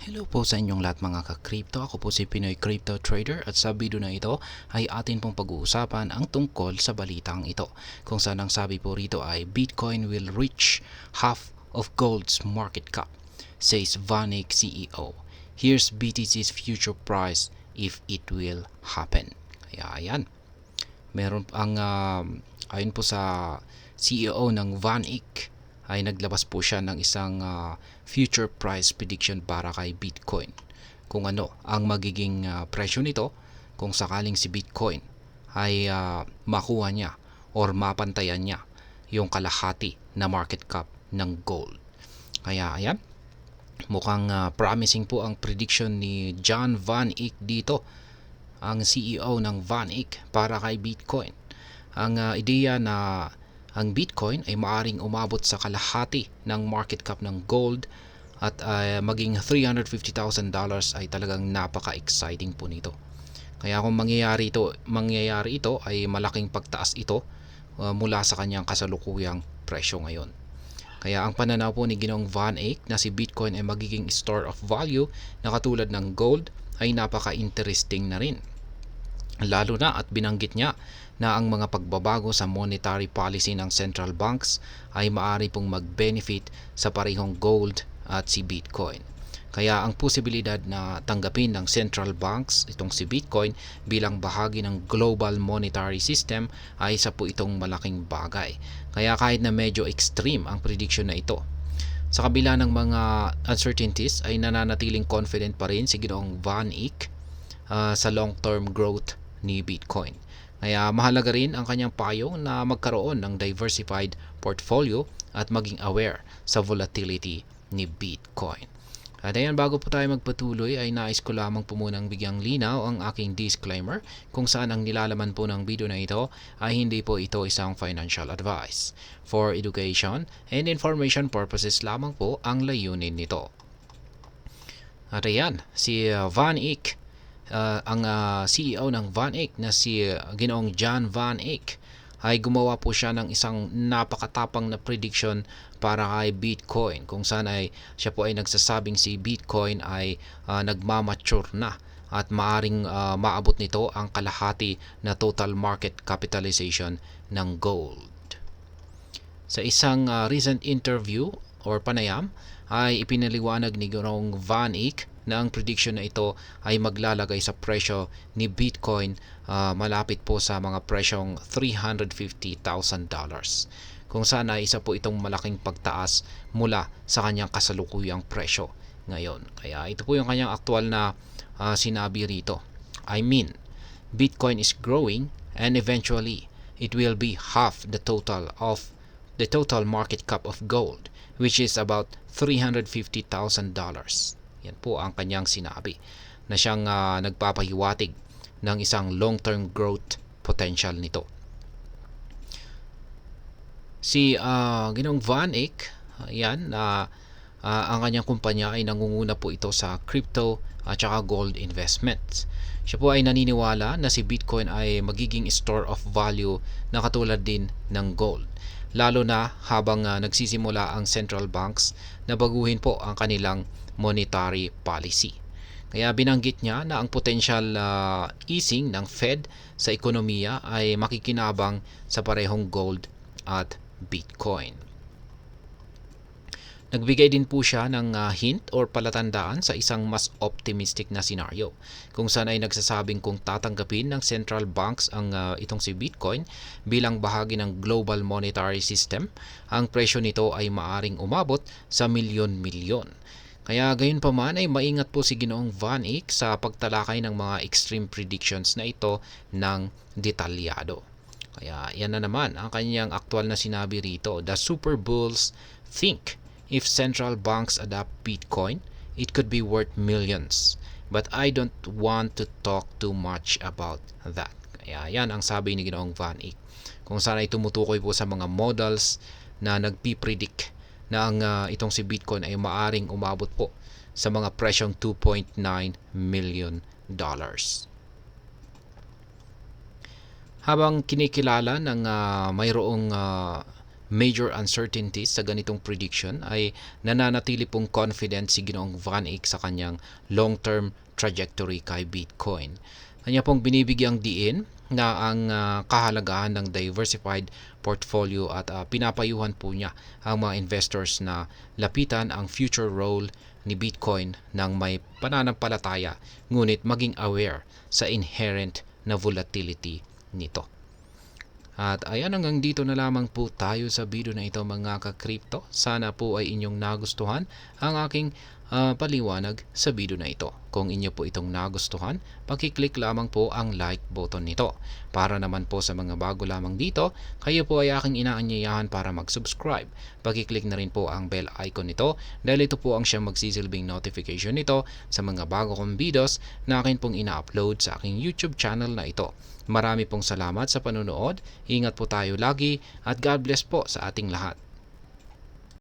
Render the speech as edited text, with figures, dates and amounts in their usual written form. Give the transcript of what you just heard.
Hello po sa inyong lahat mga ka-crypto. Ako po si Pinoy Crypto Trader at sa video na ito ay atin pong pag-uusapan ang tungkol sa balitang ito. Kung saan ang sabi po rito ay Bitcoin will reach half of gold's market cap, says Vanik CEO. Here's BTC's future price if it will happen. Kaya ayan, meron ang ayon po sa CEO ng Vanik ay naglabas po siya ng isang future price prediction para kay Bitcoin. Kung ano ang magiging presyo nito kung sakaling si Bitcoin ay makuha niya or mapantayan niya yung kalahati na market cap ng gold. Kaya ayan, mukhang promising po ang prediction ni John Van Eck dito, ang CEO ng Van Eck para kay Bitcoin. Ang ideya na ang Bitcoin ay maaring umabot sa kalahati ng market cap ng gold at maging $350,000 ay talagang napaka-exciting po nito. Kaya kung mangyayari ito ay malaking pagtaas ito mula sa kanyang kasalukuyang presyo ngayon. Kaya ang pananaw po ni Ginoong Van Eck na si Bitcoin ay magiging store of value na katulad ng gold ay napaka-interesting na rin. Lalo na at binanggit niya na ang mga pagbabago sa monetary policy ng central banks ay maaari pong mag-benefit sa parehong gold at si Bitcoin. Kaya ang posibilidad na tanggapin ng central banks itong si Bitcoin bilang bahagi ng global monetary system ay isa po itong malaking bagay. Kaya kahit na medyo extreme ang prediction na ito, sa kabila ng mga uncertainties ay nananatiling confident pa rin si Ginoong Van Eck sa long-term growth ni Bitcoin. Kaya mahalaga rin ang kanyang payo na magkaroon ng diversified portfolio at maging aware sa volatility ni Bitcoin. At ayan, bago po tayo magpatuloy ay nais ko lamang po munang bigyang linaw ang aking disclaimer kung saan ang nilalaman po ng video na ito ay hindi po ito isang financial advice. For education and information purposes lamang po ang layunin nito. At ayan, si Van Eck, ang CEO ng Van Eck na si Ginoong John Van Eck ay gumawa po siya ng isang napakatapang na prediction para kay Bitcoin, kung saan ay siya po ay nagsasabing si Bitcoin ay nagmamature na at maaring maabot nito ang kalahati na total market capitalization ng gold. Sa isang recent interview or panayam ay ipinaliwanag ni Ginoong Van Eck na ang prediction na ito ay maglalagay sa presyo ni Bitcoin malapit po sa mga presyong $350,000, kung saan ay isa po itong malaking pagtaas mula sa kanyang kasalukuyang presyo ngayon. Kaya ito po yung kanyang aktual na sinabi rito. I mean, Bitcoin is growing and eventually it will be half the total market cap of gold, which is about $350,000. Yan po ang kanyang sinabi na siyang nagpapahiwatig ng isang long-term growth potential nito. Si Ginoong Van Eck, ang kanyang kumpanya ay nangunguna po ito sa crypto at saka gold investments. Siya po ay naniniwala na si Bitcoin ay magiging store of value na katulad din ng gold, lalo na habang nagsisimula ang central banks na baguhin po ang kanilang monetary policy. Kaya binanggit niya na ang potential easing ng Fed sa ekonomiya ay makikinabang sa parehong gold at Bitcoin. Nagbigay din po siya ng hint or palatandaan sa isang mas optimistic na scenario, kung saan ay nagsasabing kung tatanggapin ng central banks ang itong si Bitcoin bilang bahagi ng global monetary system, ang presyo nito ay maaring umabot sa milyon-milyon. Kaya gayon pa man ay maingat po si Ginoong Van Eck sa pagtalakay ng mga extreme predictions na ito ng detalyado. Kaya yan na naman ang kanyang aktual na sinabi rito. The super bulls think if central banks adopt Bitcoin, it could be worth millions. But I don't want to talk too much about that. Kaya yan ang sabi ni Ginoong Van Eck, kung saan ay tumutukoy po sa mga models na nagpipredict na ang itong si Bitcoin ay maaring umabot po sa mga presyong $2.9 million. Habang kinikilala ng mayroong major uncertainties sa ganitong prediction ay nananatili pong confident si Ginoong Van Eyck sa kanyang long-term trajectory kay Bitcoin. Kanya pong binibigyang diin na ang kahalagahan ng diversified portfolio at pinapayuhan po niya ang mga investors na lapitan ang future role ni Bitcoin ng may pananampalataya ngunit maging aware sa inherent na volatility nito. At ayan, hanggang dito na lamang po tayo sa video na ito mga ka-crypto. Sana po ay inyong nagustuhan ang aking paliwanag sa video na ito. Kung inyo po itong nagustuhan, pakiclick lamang po ang like button nito. Para naman po sa mga bago lamang dito, kayo po ay aking inaanyayahan para mag-subscribe. Pakiclick na rin po ang bell icon nito dahil ito po ang siyang magsisilbing notification nito sa mga bago kong videos na akin pong ina-upload sa aking YouTube channel na ito. Marami pong salamat sa panonood. Ingat po tayo lagi at God bless po sa ating lahat.